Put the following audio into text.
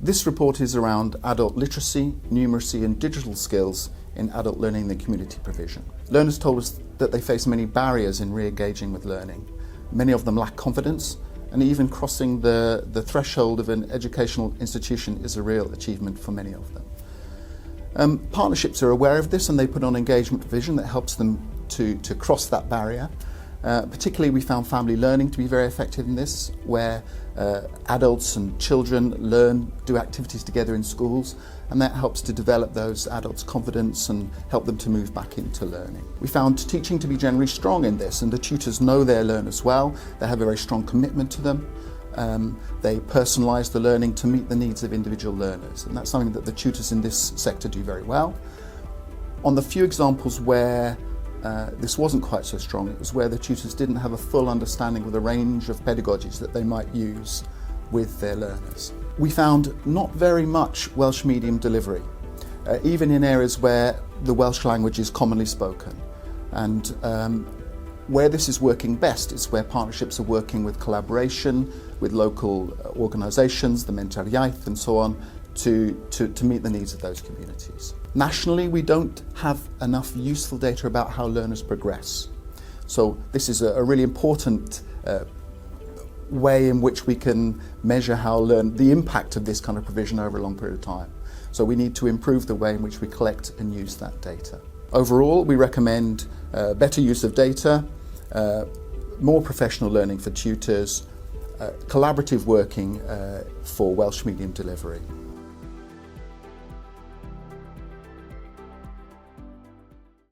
This report is around adult literacy, numeracy and digital skills in adult learning and community provision. Learners told us that they face many barriers in re-engaging with learning. Many of them lack confidence, and even crossing the threshold of an educational institution is a real achievement for many of them. Partnerships are aware of this, and they put on engagement provision that helps them to cross that barrier. Particularly, we found family learning to be very effective in this, where adults and children do activities together in schools, and that helps to develop those adults' confidence and help them to move back into learning. We found teaching to be generally strong in this, and the tutors know their learners well. They have a very strong commitment to them. They personalise the learning to meet the needs of individual learners, and that's something that the tutors in this sector do very well. On the few examples where this wasn't quite so strong, it was where the tutors didn't have a full understanding of the range of pedagogies that they might use with their learners. We found not very much Welsh medium delivery, even in areas where the Welsh language is commonly spoken. And where this is working best is where partnerships are working with collaboration with local organisations, the Medrau and so on, to meet the needs of those communities. Nationally, we don't have enough useful data about how learners progress. So this is a really important way in which we can measure the impact of this kind of provision over a long period of time. So we need to improve the way in which we collect and use that data. Overall, we recommend better use of data, more professional learning for tutors, collaborative working for Welsh medium delivery.